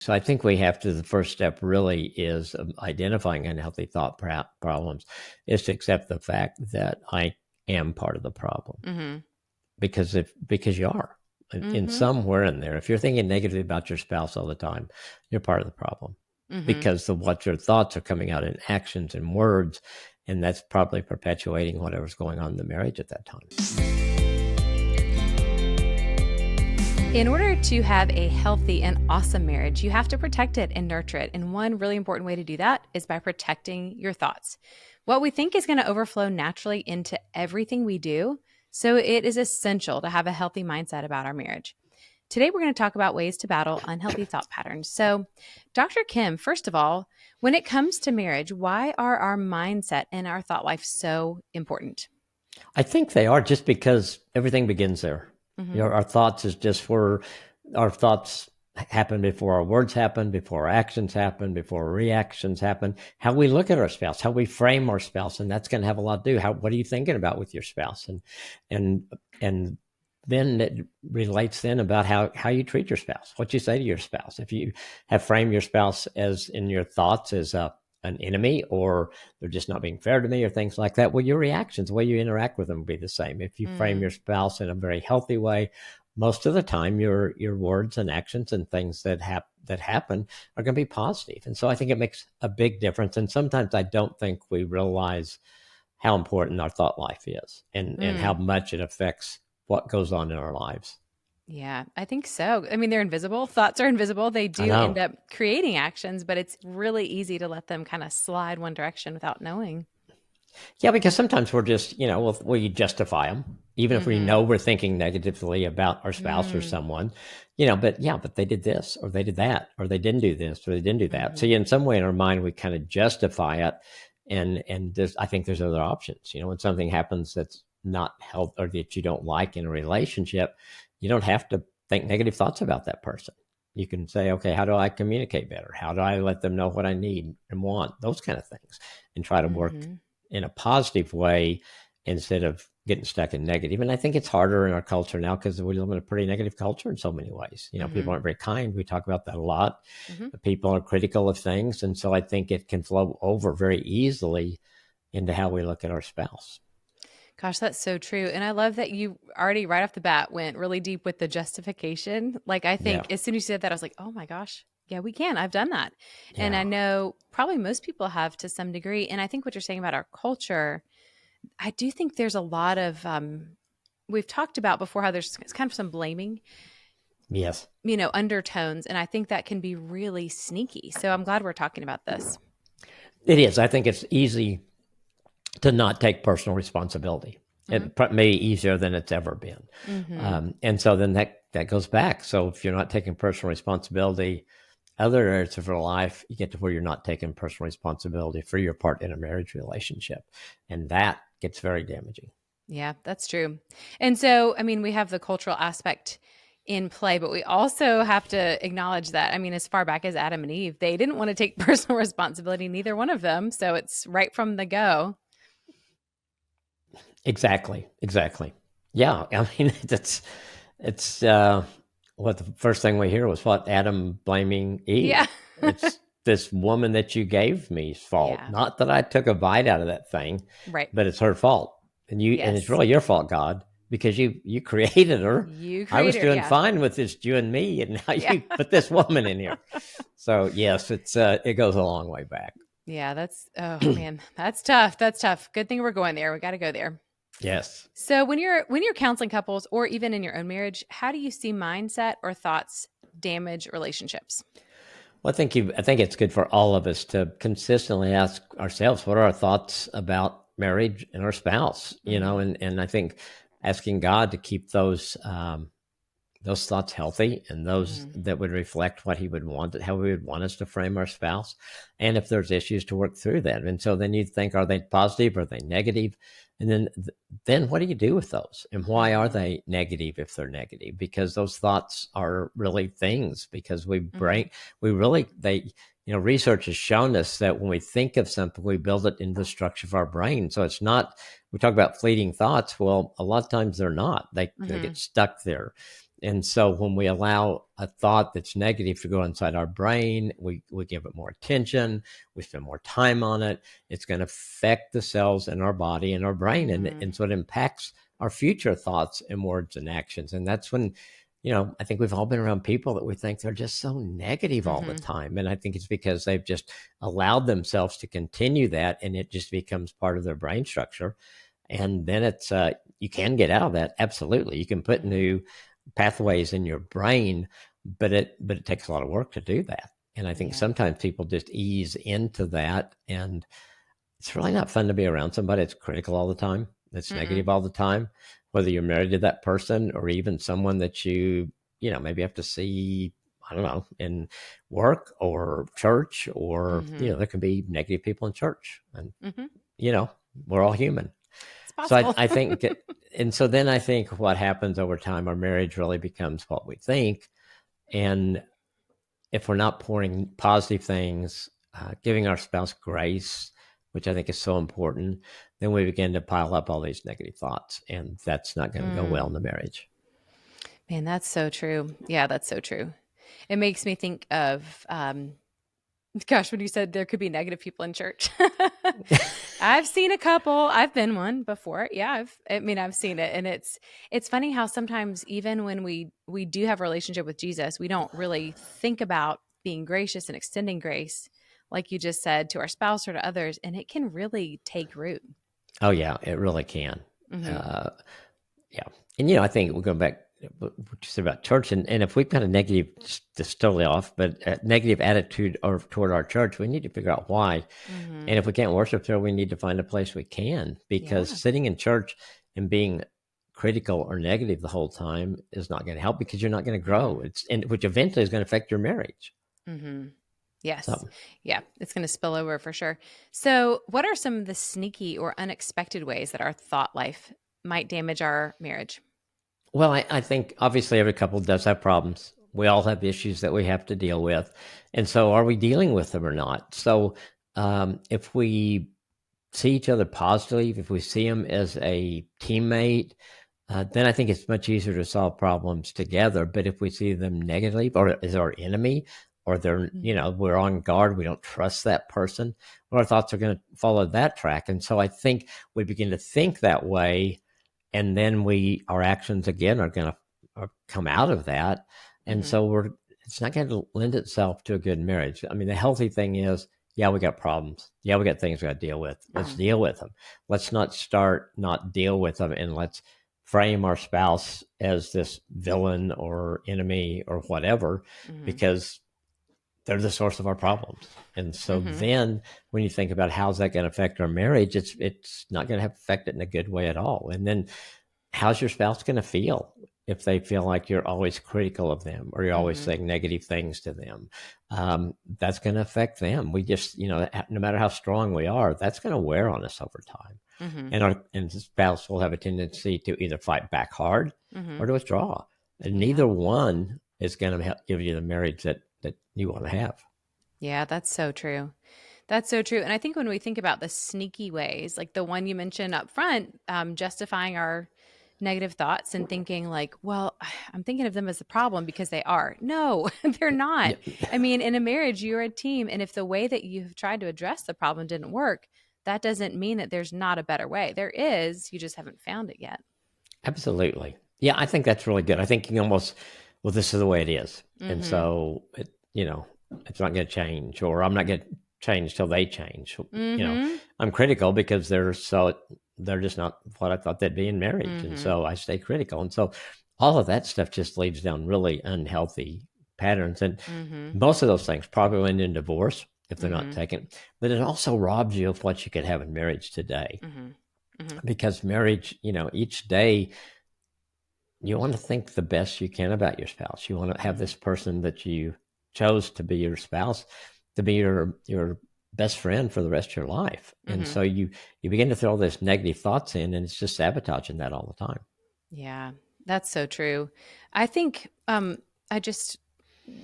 So I think the first step really is identifying unhealthy thought problems, is to accept the fact that I am part of the problem. Mm-hmm. Because you are in Mm-hmm. somewhere in there. If you're thinking negatively about your spouse all the time, you're part of the problem, Mm-hmm. because of what your thoughts are coming out in actions and words. And that's probably perpetuating whatever's going on in the marriage at that time. In order to have a healthy and awesome marriage, you have to protect it and nurture it. And one really important way to do that is by protecting your thoughts. What we think is going to overflow naturally into everything we do. So it is essential to have a healthy mindset about our marriage. Today, we're going to talk about ways to battle unhealthy thought patterns. So, Dr. Kim, first of all, when it comes to marriage, why are our mindset and our thought life so important? I think they are, just because everything begins there. Mm-hmm. Our thoughts is just where our thoughts happen before our words happen, before our actions happen, before our reactions happen. How we look at our spouse, how we frame our spouse, and that's going to have a lot to do. What are you thinking about with your spouse, and then it relates then about how you treat your spouse, what you say to your spouse. If you have framed your spouse as in your thoughts as an enemy, or they're just not being fair to me, or things like that, well, your reactions, the way you interact with them will be the same. If you frame your spouse in a very healthy way, most of the time your words and actions and things that happen are going to be positive. And so I think it makes a big difference. And sometimes I don't think we realize how important our thought life is, and how much it affects what goes on in our lives. Yeah, I think so. I mean, they're invisible. Thoughts are invisible. They I do end know. up creating actions, but it's really easy to let them kind of slide one direction without knowing. Yeah, because sometimes we're just, we justify them, even if we Mm-hmm. know we're thinking negatively about our spouse or Mm-hmm. someone, but they did this, or they did that, or they didn't do this, or they didn't do that. So Mm-hmm. yeah, in some way in our mind, we kind of justify it. And I think there's other options. When something happens that's not health, or that you don't like in a relationship, you don't have to think negative thoughts about that person. You can say, okay, how do I communicate better? How do I let them know what I need and want? Those kind of things, and try to work Mm-hmm. in a positive way instead of getting stuck in negative. And I think it's harder in our culture now because we live in a pretty negative culture in so many ways. People Mm-hmm. aren't very kind. We talk about that a lot. Mm-hmm. People are critical of things. And so I think it can flow over very easily into how we look at our spouse. Gosh, that's so true. And I love that you already right off the bat went really deep with the justification. Like, I Yeah. think as soon as you said that, I was like, oh my gosh, yeah, we can. I've done that. And I Yeah. know probably most people have to some degree. And I think what you're saying about our culture, I do think there's a lot of, we've talked about before how there's it's kind of some blaming, Yes. undertones. And I think that can be really sneaky. So I'm glad we're talking about this. It is. I think it's easy to not take personal responsibility. Mm-hmm. It may be easier than it's ever been. Mm-hmm. And so then that goes back. So if you're not taking personal responsibility, other areas of your life, you get to where you're not taking personal responsibility for your part in a marriage relationship. And that gets very damaging. Yeah, that's true. And so, I mean, we have the cultural aspect in play, but we also have to acknowledge that, I mean, as far back as Adam and Eve, they didn't want to take personal responsibility, neither one of them. So it's right from the go. Exactly. Exactly. Yeah. I mean, it's what the first thing we hear was what Adam blaming Yeah. Eve. It's this woman that you gave me's fault. Yeah. Not that I took a bite out of that thing, Right. but it's her fault. And it's Yes. really your fault, God, because you created her. You I was created it. doing Yeah. fine with just you and me, and now Yeah. you put this woman in here. So yes, it goes a long way back. Yeah. Oh man, that's tough. That's tough. Good thing we're going there. We got to go there. Yes. So when you're counseling couples or even in your own marriage, how do you see mindset or thoughts damage relationships? Well, I think it's good for all of us to consistently ask ourselves, what are our thoughts about marriage and our spouse? Mm-hmm. And I think asking God to keep those thoughts healthy, and those Mm-hmm. that would reflect what he would want, how we would want us to frame our spouse. And if there's issues, to work through that. And so then you think, are they positive? Are they negative? And then what do you do with those? And why are Mm-hmm. they negative if they're negative? Because those thoughts are really things, because Mm-hmm. research has shown us that when we think of something, we build it into the structure of our brain. So it's not, we talk about fleeting thoughts. Well, a lot of times they're not, they Mm-hmm. get stuck there. And so when we allow a thought that's negative to go inside our brain, we give it more attention, we spend more time on it, it's going to affect the cells in our body and our brain. And so it impacts our future thoughts and words and actions. And that's when, I think we've all been around people that we think they're just so negative all the time. And I think it's because they've just allowed themselves to continue that, and it just becomes part of their brain structure. And then it's, you can get out of that. Absolutely. You can put new pathways in your brain, but it takes a lot of work to do that. And I think sometimes people just ease into that, and it's really not fun to be around somebody that's critical all the time, that's negative all the time, whether you're married to that person or even someone that maybe have to see, I don't know, in work or church, or, there can be negative people in church, and, we're all human. It's So possible. I think, and so then I think what happens over time, our marriage really becomes what we think. And if we're not pouring positive things, giving our spouse grace, which I think is so important, then we begin to pile up all these negative thoughts, and that's not going to go well in the marriage. Man, that's so true. Yeah, that's so true. It makes me think of, gosh, when you said there could be negative people in church. I've seen a couple. I've been one before. Yeah, I've seen it, and it's funny how sometimes even when we do have a relationship with Jesus, we don't really think about being gracious and extending grace, like you just said, to our spouse or to others, and it can really take root. Oh yeah, it really can. Mm-hmm. Uh, yeah, and I think we're going back what you said about church, and if we've got a negative, just totally off, but a negative attitude toward our church, we need to figure out why. Mm-hmm. And if we can't worship there, we need to find a place we can, because Yeah. sitting in church and being critical or negative the whole time is not going to help, because you're not going to grow. Which eventually is going to affect your marriage. Mm-hmm. Yes. So, Yeah, it's going to spill over for sure. So, what are some of the sneaky or unexpected ways that our thought life might damage our marriage? well, I think obviously every couple does have problems. We all have issues that we have to deal with. And so are we dealing with them or not? So if we see each other positively, if we see them as a teammate, then I think it's much easier to solve problems together. But if we see them negatively or as our enemy, or they're, we're on guard, we don't trust that person, well, our thoughts are going to follow that track. And so I think we begin to think that way, and then our actions again are going to come out of that. And so it's not going to lend itself to a good marriage. I mean, the healthy thing is, yeah, we got problems. Yeah, we got things we got to deal with. Let's deal with them. Let's not deal with them, and let's frame our spouse as this villain or enemy or whatever, because they're the source of our problems. And so then when you think about how's that going to affect our marriage, it's not going to affect it in a good way at all. And then how's your spouse going to feel if they feel like you're always critical of them, or you're always saying negative things to them? That's going to affect them. We just, no matter how strong we are, that's going to wear on us over time. And the spouse will have a tendency to either fight back hard or to withdraw. And neither one is going to give you the marriage that you want to have. Yeah, that's so true. That's so true. And I think when we think about the sneaky ways, like the one you mentioned up front, justifying our negative thoughts and thinking like, well, I'm thinking of them as the problem because they are. No, they're not. Yeah, I mean, in a marriage, you're a team. And if the way that you've tried to address the problem didn't work, that doesn't mean that there's not a better way. There is, you just haven't found it yet. absolutely. Yeah, I think that's really good. I think you almost, well, this is the way it is. And Mm-hmm. so, it's not going to change, or I'm not going to change till they change. Mm-hmm. I'm critical because they're just not what I thought they'd be in marriage. And Mm-hmm. so I stay critical. And so all of that stuff just leads down really unhealthy patterns. And Mm-hmm. most of those things probably end in divorce if they're not Mm-hmm. taken. But it also robs you of what you could have in marriage today. Mm-hmm. Mm-hmm. Because marriage, each day you want to think the best you can about your spouse. You want to have this person that you chose to be your spouse, to be your best friend for the rest of your life. And Mm-hmm. so you begin to throw those negative thoughts in, and it's just sabotaging that all the time. Yeah, that's so true. I think I just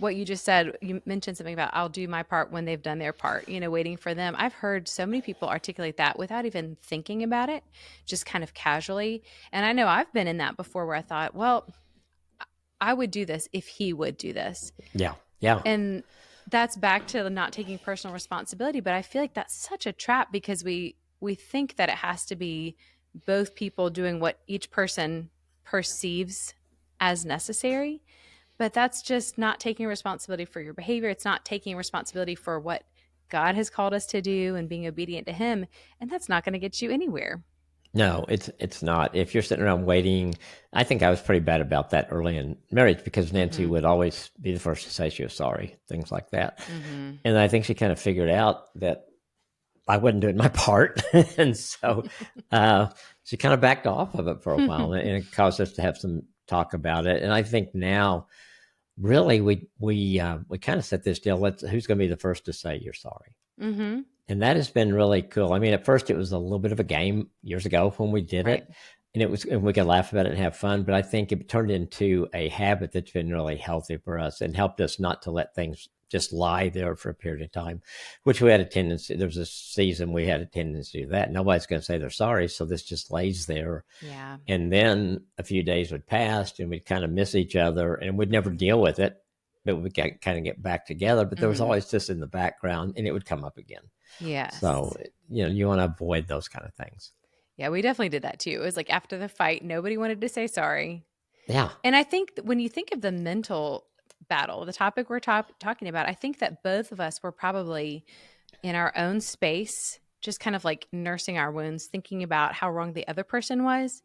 what you just said, you mentioned something about I'll do my part when they've done their part, waiting for them. I've heard so many people articulate that without even thinking about it, just kind of casually. And I know I've been in that before where I thought, well, I would do this if he would do this. Yeah. Yeah. And that's back to not taking personal responsibility. But I feel like that's such a trap because we think that it has to be both people doing what each person perceives as necessary. But that's just not taking responsibility for your behavior. It's not taking responsibility for what God has called us to do and being obedient to him. And that's not going to get you anywhere. No, it's not. If you're sitting around waiting, I think I was pretty bad about that early in marriage because Nancy Mm-hmm. would always be the first to say she was sorry, things like that. Mm-hmm. And I think she kind of figured out that I wasn't doing my part, and so she kind of backed off of it for a while, and it caused us to have some talk about it. And I think now, really, we kind of set this deal. Who's going to be the first to say you're sorry? Mm-hmm. And that has been really cool. I mean, at first it was a little bit of a game years ago when we did Right. it, and we could laugh about it and have fun. But I think it turned into a habit that's been really healthy for us and helped us not to let things just lie there for a period of time, which we had a tendency. There was a season we had a tendency to do that. Nobody's going to say they're sorry, so this just lays there. Yeah. And then a few days would pass, and we'd kind of miss each other, and we'd never deal with it. But we kind of get back together. But there was Mm-hmm. always just in the background, and it would come up again. Yes. So, you want to avoid those kind of things. Yeah, we definitely did that too. It was like after the fight, nobody wanted to say sorry. Yeah. And I think that when you think of the mental battle, the topic we're talking about, I think that both of us were probably in our own space, just kind of like nursing our wounds, thinking about how wrong the other person was.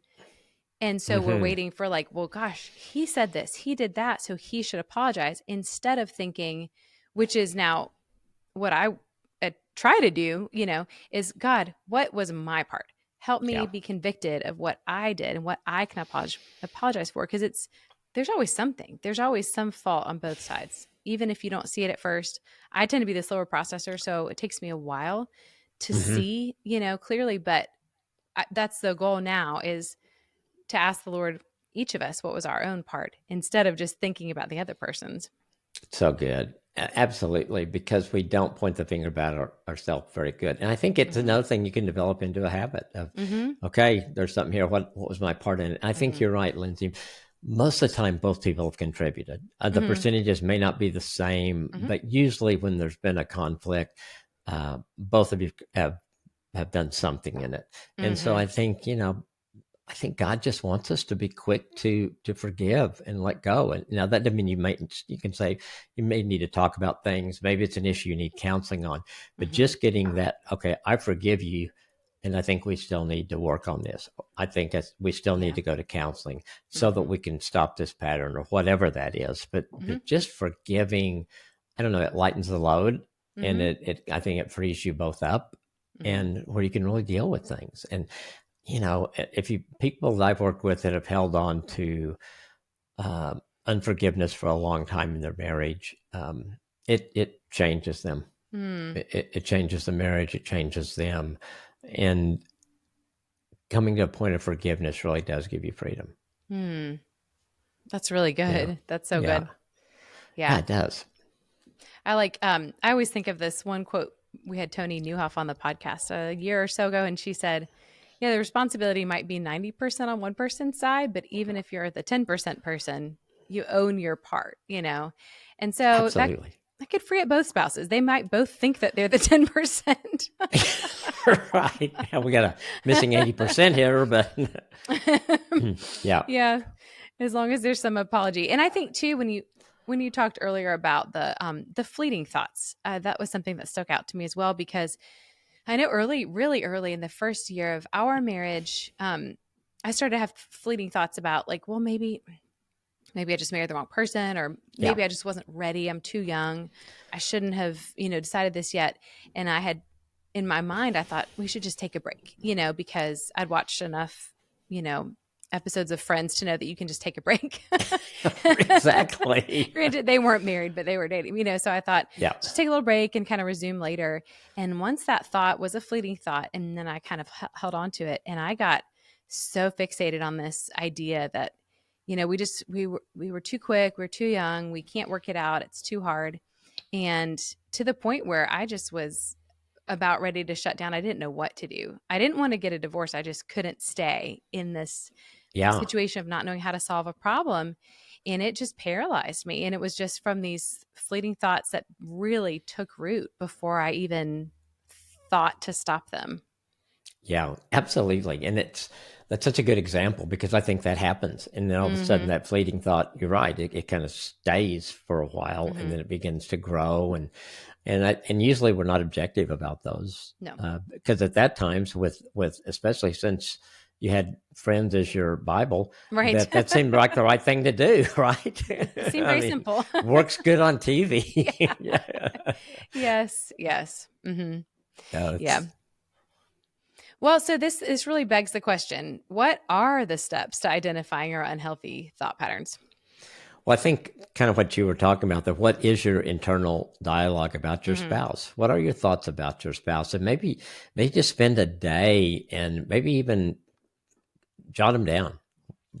And so we're Mm-hmm. waiting for like, well, gosh, he said this, he did that, so he should apologize, instead of thinking, which is now what I try to do, is God, what was my part? Help me Yeah. be convicted of what I did and what I can apologize for. Because there's always something, there's always some fault on both sides, even if you don't see it at first. I tend to be the slower processor, so it takes me a while to Mm-hmm. see, clearly. But that's the goal now, is to ask the Lord, each of us, what was our own part, instead of just thinking about the other person's. So good. Absolutely. Because we don't point the finger about ourselves very good. And I think it's Mm-hmm. another thing you can develop into a habit of, Mm-hmm. okay, there's something here. What was my part in it? I think Mm-hmm. you're right, Lindsay. Most of the time, both people have contributed. The Mm-hmm. percentages may not be the same, Mm-hmm. but usually when there's been a conflict, both of you have done something in it. And so Mm-hmm. I think God just wants us to be quick to forgive and let go. And now that doesn't mean you can say you may need to talk about things. Maybe it's an issue you need counseling on, but Mm-hmm. just getting that, okay, I forgive you. And I think we still need to work on this. I think we still Yeah. need to go to counseling so that Mm-hmm. we can stop this pattern or whatever that is. But Mm-hmm. just forgiving, I don't know, it lightens the load, and Mm-hmm. I think it frees you both up, Mm-hmm. and where you can really deal with things. And if people that I've worked with that have held on to unforgiveness for a long time in their marriage, it changes them. Mm. It changes the marriage. It changes them, and coming to a point of forgiveness really does give you freedom. Mm. That's really Yeah, good. That's so yeah, good. yeah. Yeah. It does. I always think of this one quote. We had Tony Newhoff on the podcast a year or so ago, and she said, yeah, the responsibility might be 90% on one person's side, but even if you're the 10% person, you own your part, And so Absolutely. that could free up both spouses. They might both think that they're the 10%. Right. Yeah, we got a missing 80% here, but yeah, Yeah, as long as there's some apology. And I think too, when you talked earlier about the fleeting thoughts, that was something that stuck out to me as well, because I know really early in the first year of our marriage, I started to have fleeting thoughts about, like, well, maybe I just married the wrong person, or yeah, maybe I just wasn't ready. I'm too young. I shouldn't have, decided this yet. And I had, in my mind, I thought we should just take a break, because I'd watched enough, episodes of Friends to know that you can just take a break. exactly. Granted, they weren't married, but they were dating, so I thought, Yeah, just take a little break and kind of resume later. And once that thought was a fleeting thought, and then I kind of held on to it, and I got so fixated on this idea that, we were too quick, we were too young, we can't work it out, it's too hard. And to the point where I just was about ready to shut down. I didn't know what to do. I didn't want to get a divorce. I just couldn't stay in this yeah, situation of not knowing how to solve a problem. And it just paralyzed me. And it was just from these fleeting thoughts that really took root before I even thought to stop them. Yeah, absolutely. And that's such a good example because I think that happens. And then all of a sudden Mm-hmm. that fleeting thought, you're right, it kind of stays for a while and Mm-hmm. then it begins to grow. And usually we're not objective about those No. because at that times with especially since you had friends as your Bible, Right. that seemed like the right thing to do, right? It seemed I very mean, simple. works good on TV. Yeah. Yeah. Yes. Yes. Mm-hmm. No, Yeah. it's Well, so this really begs the question: what are the steps to identifying our unhealthy thought patterns? Well, I think kind of what you were talking about, that what is your internal dialogue about your Mm-hmm. spouse? What are your thoughts about your spouse? And maybe just spend a day and maybe even jot them down.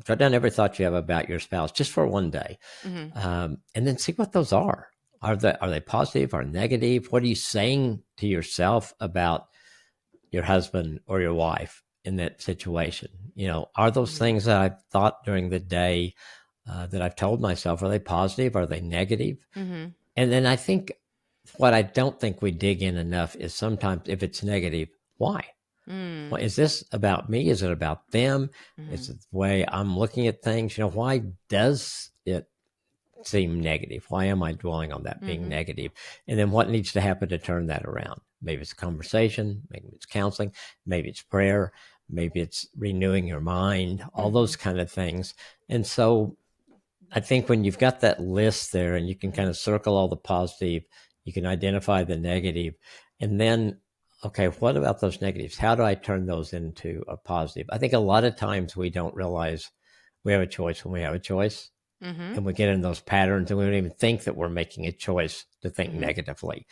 Jot down every thought you have about your spouse just for one day, Mm-hmm. and then see what those are. Are they positive or negative? What are you saying to yourself about your husband or your wife in that situation? Are those Mm-hmm. things that I've thought during the day that I've told myself, are they positive? Are they negative? Mm-hmm. And then I think what I don't think we dig in enough is sometimes if it's negative, why? Mm-hmm. Well, is this about me? Is it about them? Mm-hmm. Is it the way I'm looking at things? Why does it seem negative? Why am I dwelling on that being Mm-hmm. negative? And then what needs to happen to turn that around? Maybe it's a conversation, maybe it's counseling, maybe it's prayer, maybe it's renewing your mind, all Mm-hmm. those kind of things. And so I think when you've got that list there and you can Mm-hmm. kind of circle all the positive, you can identify the negative, and then, okay, what about those negatives? How do I turn those into a positive? I think a lot of times we don't realize we have a choice when we have a choice, Mm-hmm. and we get in those patterns and we don't even think that we're making a choice to think Mm-hmm. negatively,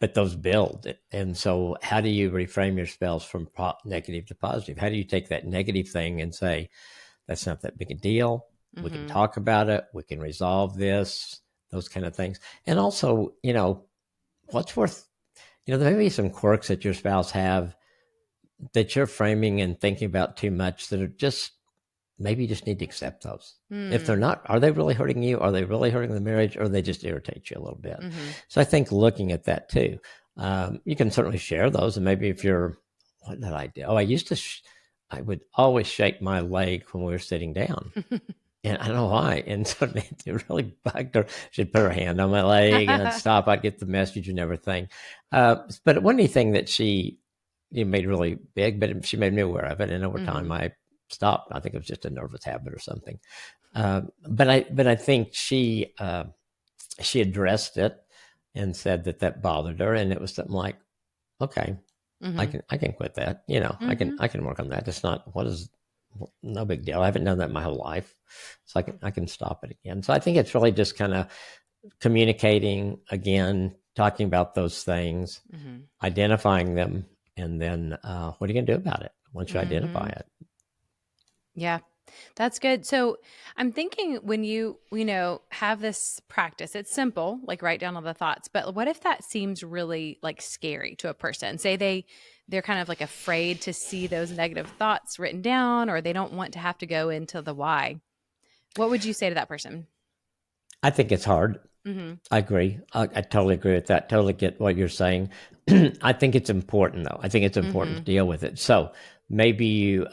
but those build. And so, how do you reframe your spells from negative to positive? How do you take that negative thing and say, that's not that big a deal. We can Mm-hmm. talk about it. We can resolve this, those kind of things. And also, what's worth, there may be some quirks that your spouse have that you're framing and thinking about too much that are just, maybe you just need to accept those. If they're not, are they really hurting you? Are they really hurting the marriage? Or they just irritate you a little bit? Mm-hmm. So I think looking at that too, you can certainly share those. And maybe if you're, what did I do? Oh, I would always shake my leg when we were sitting down. And I don't know why. And so it really bugged her. She'd put her hand on my leg and I'd stop. I'd get the message and everything. But it wasn't anything that she made really big, but she made me aware of it. And over time, Mm-hmm. I stopped. I think it was just a nervous habit or something. But I think she addressed it and said that bothered her. And it was something like, okay, I Mm-hmm. can quit that. I can Mm-hmm. I can work on that. It's not no big deal. I haven't done that my whole life, so I can stop it again. So I think it's really just kind of communicating again, talking about those things, Mm-hmm. identifying them, and then what are you going to do about it once you identify Mm-hmm. it? Yeah, that's good. So I'm thinking when you have this practice, it's simple, like write down all the thoughts, but what if that seems really like scary to a person? Say they're kind of like afraid to see those negative thoughts written down, or they don't want to have to go into the why. What would you say to that person? I think it's hard. Mm-hmm. I agree. I totally agree with that. Totally get what you're saying. I think it's important, though. I think it's important Mm-hmm. to deal with it. So maybe you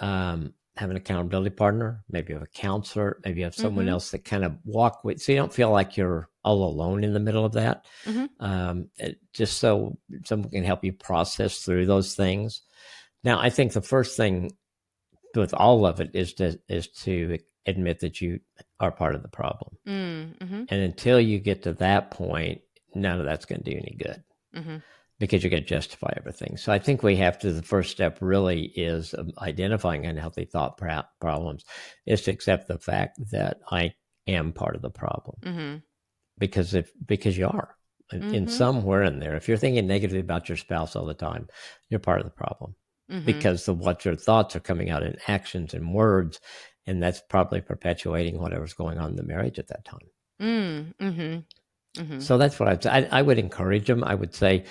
have an accountability partner. Maybe you have a counselor. Maybe you have someone Mm-hmm. else that kind of walk with, so you don't feel like you're all alone in the middle of that. Mm-hmm. Just so someone can help you process through those things. Now, I think the first thing with all of it is to admit that you are part of the problem. Mm-hmm. And until you get to that point, none of that's going to do any good Mm-hmm. because you're going to justify everything. So I think the first step really is identifying unhealthy thought problems, is to accept the fact that I am part of the problem, Mm-hmm. because you are in Mm-hmm. somewhere in there. If you're thinking negatively about your spouse all the time, you're part of the problem Mm-hmm. because what your thoughts are coming out in actions and words, and that's probably perpetuating whatever's going on in the marriage at that time. Mm-hmm. Mm-hmm. So that's what I would encourage them. I would say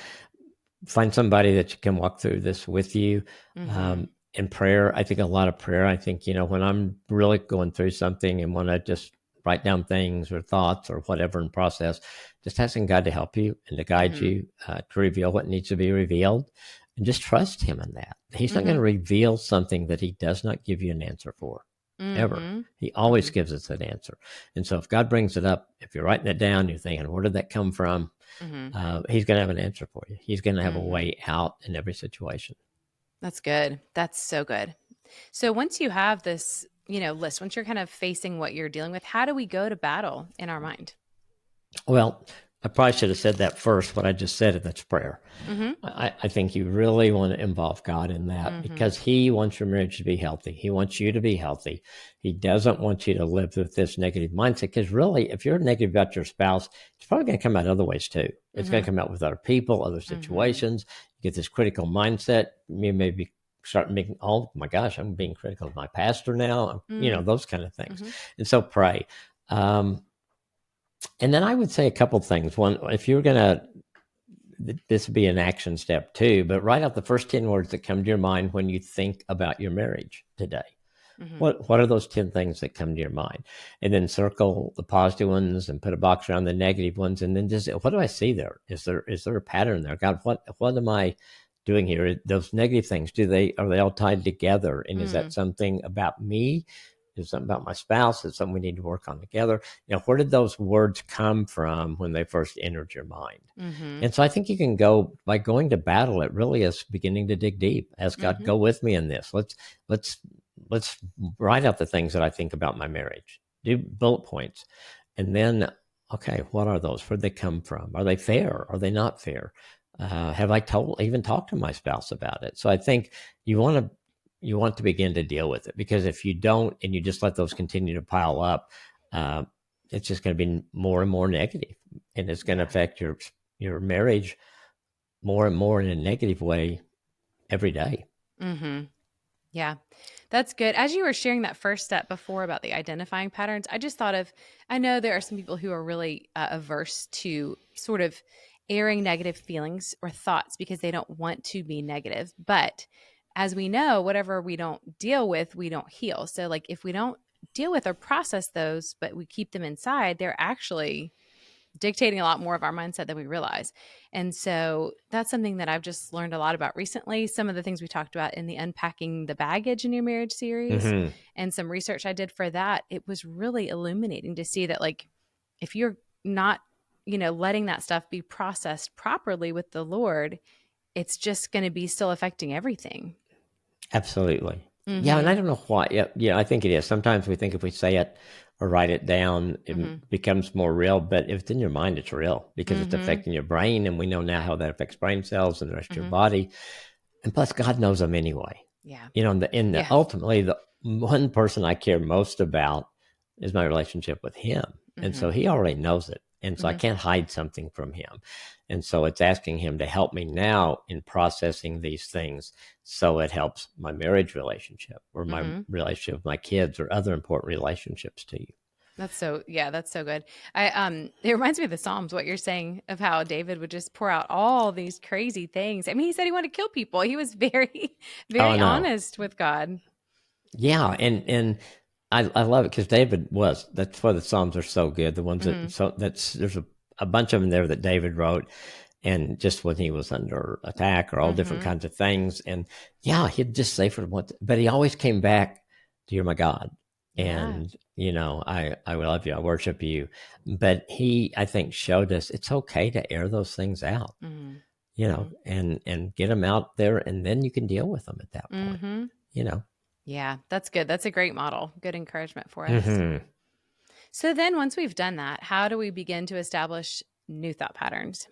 find somebody that you can walk through this with you. Mm-hmm. In prayer, I think a lot of prayer. I think when I'm really going through something and want to just write down things or thoughts or whatever and process. Just asking God to help you and to guide you, to reveal what needs to be revealed, and just trust Him in that. He's not going to reveal something that He does not give you an answer for, ever. He always gives us an answer. And so if God brings it up, if you're writing it down, you're thinking, where did that come from? He's going to have an answer for you. He's going to have a way out in every situation. That's good. That's so good. So once you have this, list, once you're kind of facing what you're dealing with, how do we go to battle in our mind? Well, I probably should have said that first, what I just said, and that's prayer. I think you really want to involve God in that because He wants your marriage to be healthy. He wants you to be healthy. He doesn't want you to live with this negative mindset, because really, if you're negative about your spouse, it's probably going to come out other ways too. It's going to come out with other people, other situations. You get this critical mindset. You maybe start making, oh my gosh, I'm being critical of my pastor now, those kind of things. And so pray. And then I would say a couple things. One, if you're going to, this would be an action step too, but write out the first 10 words that come to your mind when you think about your marriage today. What are those 10 things that come to your mind? And then circle the positive ones and put a box around the negative ones. And then just, what do I see there? Is there a pattern there? God, what am I doing here? Those negative things, are they all tied together? And is that something about me? Is something about my spouse? Is something we need to work on together? Where did those words come from when they first entered your mind? And so I think you can go, by going to battle, it really is beginning to dig deep. Ask God, go with me in this. Let's write out the things that I think about my marriage. Do bullet points. And then, okay, what are those? Where'd they come from? Are they fair? Are they not fair? Have I even talked to my spouse about it? So I think you want to begin to deal with it, because if you don't, and you just let those continue to pile up, it's just going to be more and more negative, and it's going to affect your marriage more and more in a negative way every day. Yeah, that's good. As you were sharing that first step before about the identifying patterns, I just thought I know there are some people who are really averse to sort of airing negative feelings or thoughts because they don't want to be negative. But as we know, whatever we don't deal with, we don't heal. So like if we don't deal with or process those, but we keep them inside, they're actually dictating a lot more of our mindset than we realize. And so that's something that I've just learned a lot about recently. Some of the things we talked about in the Unpacking the Baggage in Your Marriage series and some research I did for that, it was really illuminating to see that, like, if you're not, letting that stuff be processed properly with the Lord, it's just going to be still affecting everything. Absolutely. Yeah. And I don't know why. Yeah, I think it is. Sometimes we think if we say it or write it down, it becomes more real. But if it's in your mind, it's real, because it's affecting your brain. And we know now how that affects brain cells and the rest of your body. And plus, God knows them anyway. Yeah. Ultimately, the one person I care most about is my relationship with Him. And so He already knows it. And so I can't hide something from Him. And so it's asking Him to help me now in processing these things, so it helps my marriage relationship or my relationship with my kids or other important relationships to you. That's so good. It reminds me of the Psalms, what you're saying of how David would just pour out all these crazy things. I mean, he said he wanted to kill people. He was very, very honest with God. Yeah. And I love it, because that's why the Psalms are so good. The ones there's a bunch of them there that David wrote, and just when he was under attack or all different kinds of things. And yeah, he'd just say but he always came back to, "You're my God." And, I love you. I worship you. But he, I think, showed us it's okay to air those things out, and get them out there, and then you can deal with them at that point, Yeah, that's good. That's a great model. Good encouragement for us. So then once we've done that, how do we begin to establish new thought patterns?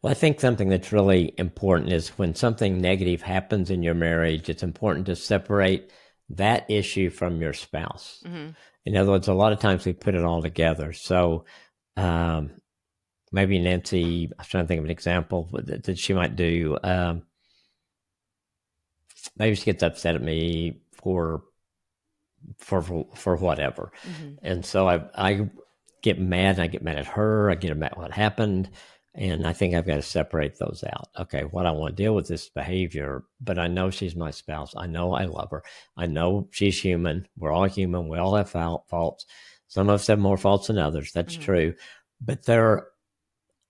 Well, I think something that's really important is when something negative happens in your marriage, it's important to separate that issue from your spouse. In other words, a lot of times we put it all together. So maybe Nancy, I was trying to think of an example that she might do. Maybe she gets upset at me for whatever. And so I get mad, and I get mad at her. I get mad at what happened. And I think I've got to separate those out. Okay, what I want to deal with this behavior, but I know she's my spouse. I know I love her. I know she's human. We're all human. We all have faults. Some of us have more faults than others. That's true. But there are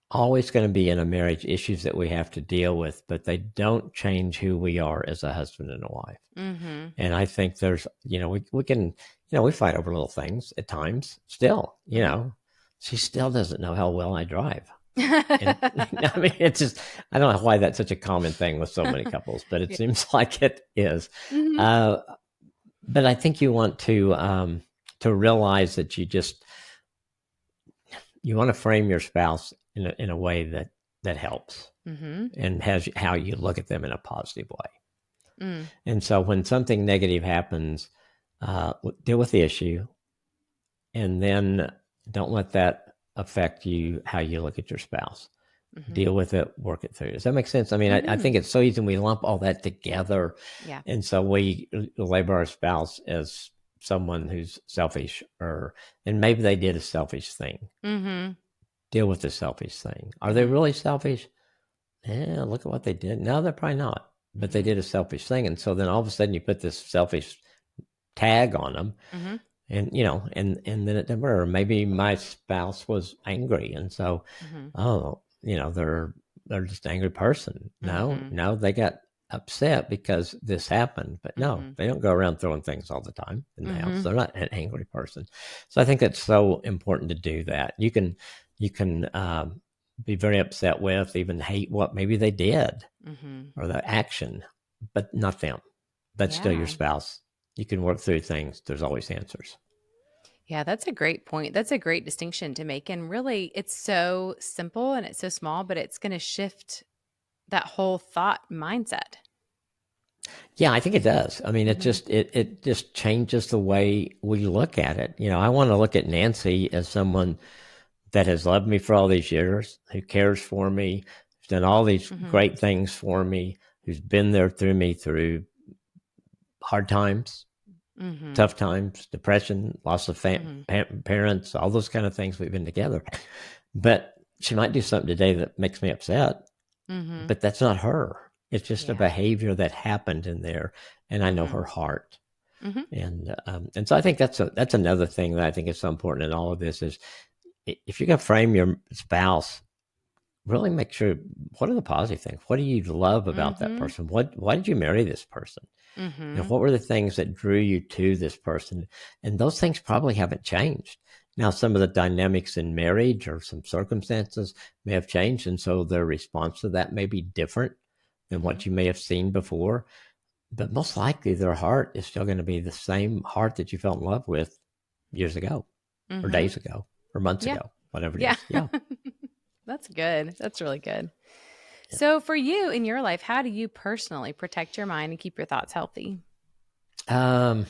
always going to be in a marriage issues that we have to deal with, but they don't change who we are as a husband and a wife. And I think there's, we can, we fight over little things at times still, she still doesn't know how well I drive. And, I mean, it's just, I don't know why that's such a common thing with so many couples, but it seems like it is. But I think you want to realize that you want to frame your spouse in a way that helps and has how you look at them in a positive way. And so when something negative happens, deal with the issue, and then don't let that affect how you look at your spouse. Deal with it, work it through. Does that make sense? I mean, I think it's so easy we lump all that together. Yeah. And so we label our spouse as someone who's selfish, and maybe they did a selfish thing. Deal with the selfish thing. Are they really selfish? Yeah, look at what they did. No, they're probably not, but they did a selfish thing. And so then all of a sudden you put this selfish tag on them. And, and then it doesn't matter. Maybe my spouse was angry. And so, they're just an angry person. No, they got upset because this happened. But no, they don't go around throwing things all the time in the house. They're not an angry person. So I think it's so important to do that. You can be very upset with, even hate what maybe they did or the action, but not them. That's still your spouse. You can work through things. There's always answers. Yeah, that's a great point. That's a great distinction to make. And really, it's so simple and it's so small, but it's going to shift that whole thought mindset. Yeah, I think it does. I mean, it just changes the way we look at it. I want to look at Nancy as someone that has loved me for all these years, who cares for me, who's done all these great things for me, who's been there through me through hard times, tough times, depression, loss of parents, all those kind of things. We've been together. But she might do something today that makes me upset, but that's not her. It's just a behavior that happened in there, and I know her heart. And so I think that's another thing that I think is so important in all of this is if you're going to frame your spouse, really make sure, what are the positive things? What do you love about that person? Why did you marry this person? What were the things that drew you to this person? And those things probably haven't changed. Now, some of the dynamics in marriage or some circumstances may have changed. And so their response to that may be different than what you may have seen before. But most likely their heart is still going to be the same heart that you fell in love with years ago or days ago or months ago, whatever it is. Yeah. That's good. That's really good. Yeah. So for you in your life, how do you personally protect your mind and keep your thoughts healthy? I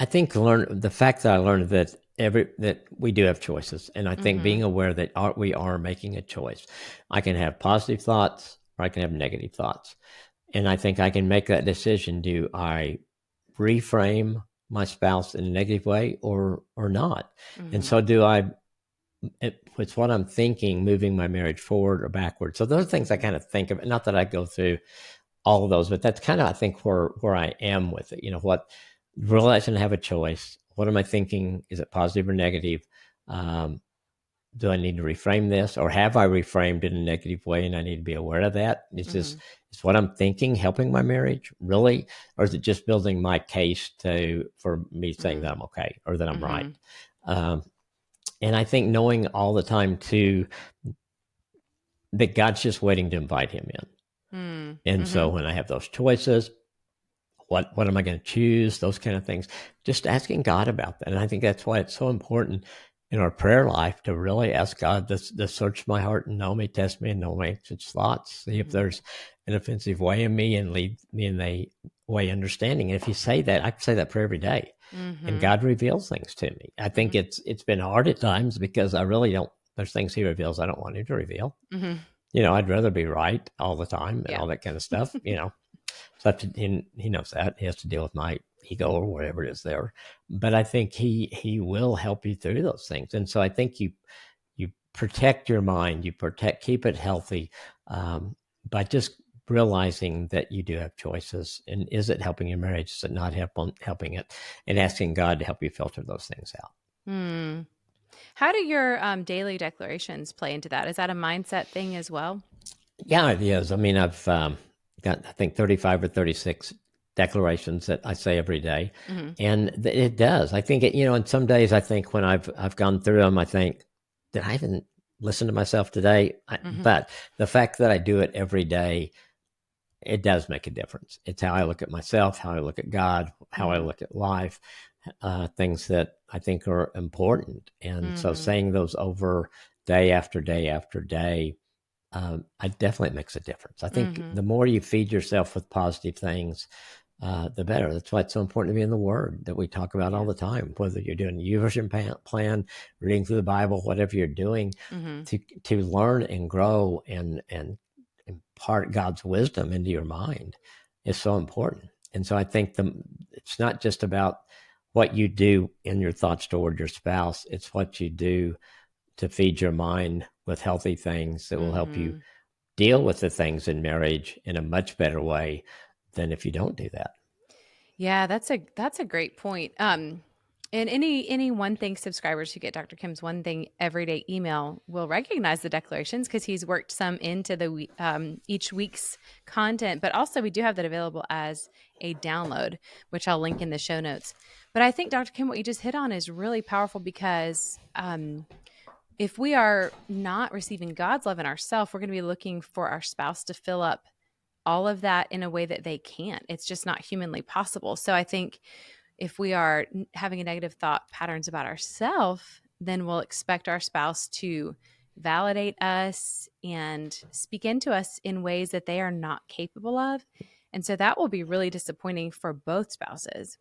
think the fact that I learned that that we do have choices. And I think being aware that we are making a choice. I can have positive thoughts or I can have negative thoughts. And I think I can make that decision. Do I reframe my spouse in a negative way or not? And so it's what I'm thinking, moving my marriage forward or backward. So those are things I kind of think of. Not that I go through all of those, but that's kind of, I think, where I am with it. Realizing I have a choice. What am I thinking? Is it positive or negative? Do I need to reframe this, or have I reframed in a negative way and I need to be aware of that? Is what I'm thinking helping my marriage really, or is it just building my case for me saying that I'm okay or that I'm right? And I think knowing all the time too that God's just waiting to invite him in. And so when I have those choices, what am I going to choose? Those kind of things, just asking God about that. And I think that's why it's so important in our prayer life to really ask God to search my heart and know me, test me and know my anxious thoughts, see if there's an offensive way in me and lead me in the way understanding. And if you say that, I can say that prayer every day and God reveals things to me. I think it's been hard at times because I really don't, there's things he reveals I don't want him to reveal. I'd rather be right all the time and all that kind of stuff, So he knows that. He has to deal with my ego or whatever it is there. But I think he will help you through those things. And so I think you protect your mind, keep it healthy by just realizing that you do have choices. And is it helping your marriage? Is it not helping it? And asking God to help you filter those things out. Hmm. How do your daily declarations play into that? Is that a mindset thing as well? Yeah, it is. I mean, I've got, I think, 35 or 36 declarations that I say every day. Hmm. And it does. I think it, and some days I think when I've gone through them, I think, did I even listen to myself today? Hmm. But the fact that I do it every day, it does make a difference. It's how I look at myself, how I look at God, how I Hmm. look at life, things that I think are important. And so Hmm. saying those over day after day after day, it definitely makes a difference. I think Hmm. the more you feed yourself with positive things, the better. That's why it's so important to be in the Word that we talk about all Yeah. the time. Whether you're doing a YouVersion plan, reading through the Bible, whatever you're doing, Hmm. to learn and grow and impart God's wisdom into your mind is so important. And so I think it's not just about what you do in your thoughts toward your spouse; it's what you do to feed your mind with healthy things that will help you Hmm. deal with the things in marriage in a much better way than if you don't do that. Yeah, that's a great point. And any One Thing subscribers who get Dr. Kim's One Thing everyday email will recognize the declarations because he's worked some into each week's content. But also, we do have that available as a download, which I'll link in the show notes. But I think Dr. Kim, what you just hit on is really powerful because if we are not receiving God's love in ourselves, we're going to be looking for our spouse to fill up all of that in a way that they can't. It's just not humanly possible. So I think if we are having a negative thought patterns about ourselves, then we'll expect our spouse to validate us and speak into us in ways that they are not capable of. And so that will be really disappointing for both spouses.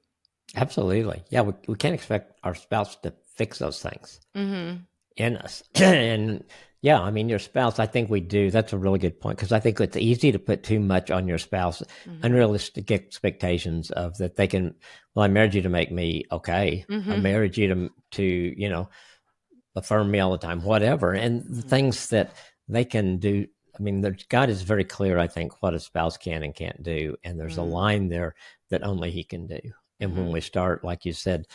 Absolutely. Yeah, we can't expect our spouse to fix those things Mhm. in us. And yeah, I mean, your spouse, I think we do. That's a really good point because I think it's easy to put too much on your spouse, Mhm. unrealistic expectations of that they can, well, I married you to make me okay. I Mhm. married you to affirm me all the time, whatever. And the Mhm. things that they can do. I mean, God is very clear, I think, what a spouse can and can't do. And there's a Mhm. line there that only He can do. And when Mhm. we start, like you said,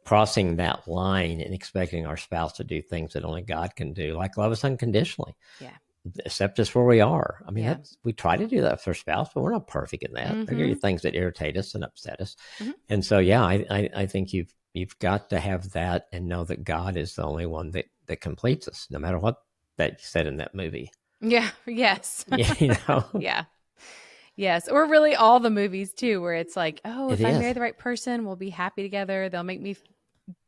crossing that line and expecting our spouse to do things that only God can do, like love us unconditionally, Yeah. accept us where we are. I mean, Yeah. we try to do that with our spouse, but we're not perfect in that. There are going to be Mhm. things that irritate us and upset us. Mhm. And so, yeah, I think you've got to have that and know that God is the only one that completes us, no matter what that you said in that movie. Yeah. Yes. Yeah, Yeah. Yes, or really all the movies too, where it's like, oh, it if I marry is. the right person, we'll be happy together. They'll make me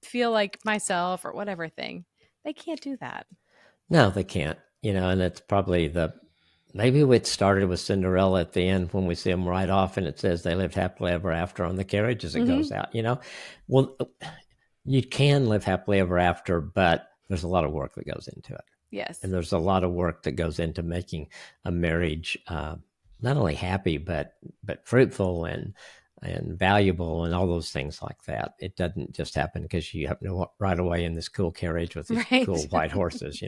feel like myself or whatever thing. They can't do that. No, they can't. And it's probably maybe it started with Cinderella at the end when we see them right off and it says they lived happily ever after on the carriage as it Hmm. goes out. Well, you can live happily ever after, but there's a lot of work that goes into it. Yes. And there's a lot of work that goes into making a marriage not only happy but fruitful and valuable and all those things like that. It doesn't just happen because you happen to ride away in this cool carriage with these Right. cool white horses.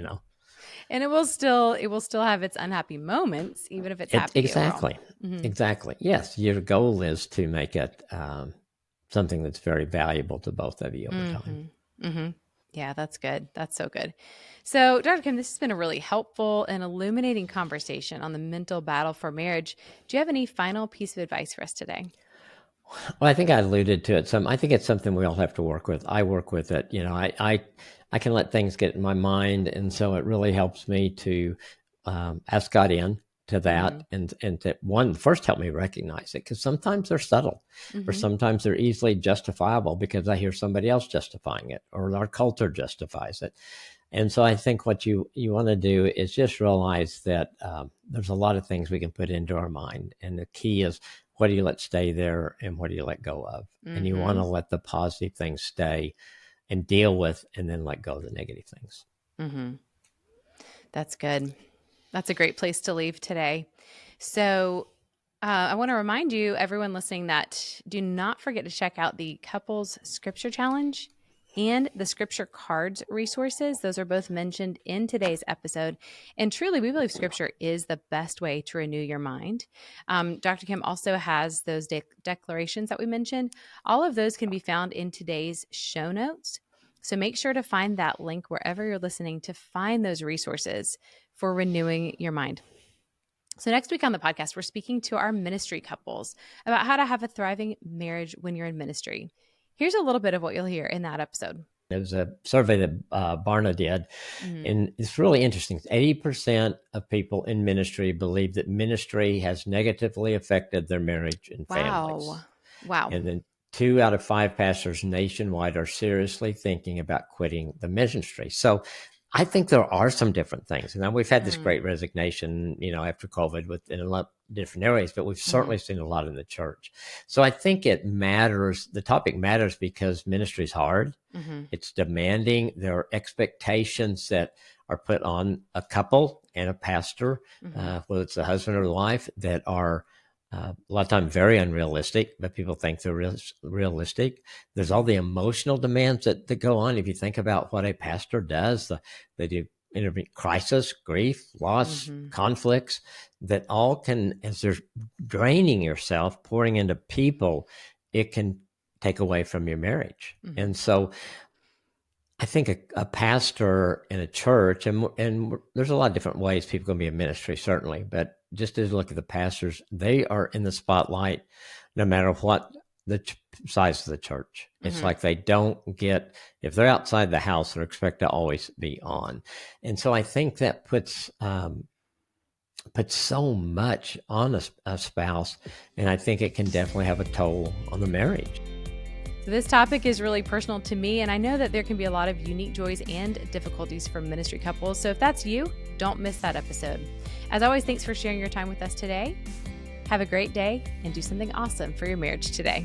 And it will still have its unhappy moments, even if it's happy overall. Exactly, Hmm. exactly. Yes, your goal is to make it something that's very valuable to both of you over time. Hmm. Hmm. Yeah, that's good. That's so good. So, Dr. Kim, this has been a really helpful and illuminating conversation on the mental battle for marriage. Do you have any final piece of advice for us today? Well, I think I alluded to it some. I think it's something we all have to work with. I work with it. I can let things get in my mind, and so it really helps me to ask God in to Hmm. that, and to one first help me recognize it because sometimes they're subtle, or Hmm. sometimes they're easily justifiable because I hear somebody else justifying it, or our culture justifies it. And so I think what you want to do is just realize that there's a lot of things we can put into our mind, and the key is what do you let stay there and what do you let go of? And you want Hmm. to let the positive things stay and deal with, and then let go of the negative things. Hmm. That's good. That's a great place to leave today. So, I want to remind you, everyone listening, that do not forget to check out the Couples Scripture Challenge and the Scripture Cards resources. Those are both mentioned in today's episode. And truly, we believe Scripture is the best way to renew your mind. Dr. Kim also has those declarations that we mentioned. All of those can be found in today's show notes. So make sure to find that link wherever you're listening to find those resources for renewing your mind. So next week on the podcast, we're speaking to our ministry couples about how to have a thriving marriage when you're in ministry. Here's a little bit of what you'll hear in that episode. There was a survey that Barna did, and it's really interesting. 80% of people in ministry believe that ministry has negatively affected their marriage and families. Wow. And then 2 out of 5 pastors nationwide are seriously thinking about quitting the ministry. So I think there are some different things. And now we've had this great resignation, after COVID in a lot of different areas, but we've certainly seen a lot in the church. So I think it matters. The topic matters because ministry is hard. It's demanding. There are expectations that are put on a couple and a pastor, whether it's the husband or the wife, that are a lot of times very unrealistic, but people think they're realistic. There's all the emotional demands that go on. If you think about what a pastor does, they do intervene crisis, grief, loss, conflicts, that all can, as they're draining yourself, pouring into people, it can take away from your marriage. And so I think a pastor in a church, and there's a lot of different ways people can be in ministry, certainly, but just as you look at the pastors, they are in the spotlight no matter what the size of the church. It's like they don't get, if they're outside the house, they're expected to always be on. And so I think that puts so much on a spouse, and I think it can definitely have a toll on the marriage. So this topic is really personal to me, and I know that there can be a lot of unique joys and difficulties for ministry couples. So if that's you, don't miss that episode. As always, thanks for sharing your time with us today. Have a great day and do something awesome for your marriage today.